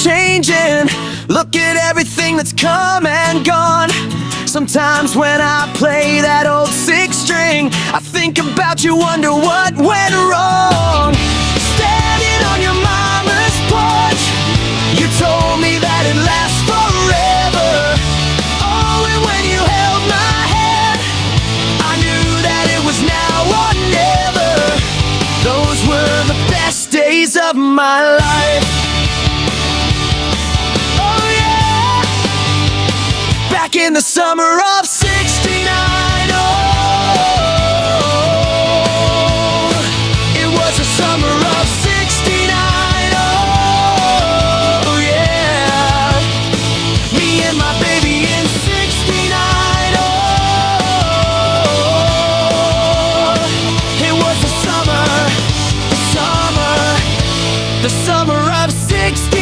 changing. Look at everything that's come and gone. Sometimes when I play that old six string, I think about you, wonder what went wrong. Standing on your mama's porch, you told me that it lasts forever. Oh, and when you held my hand, I knew that it was now or never. Those were the best days of my life. Oh yeah, back in the summer of '69. Oh, it was a summer of '69. Oh yeah, me and my baby in '69. Oh, it was the summer of '69.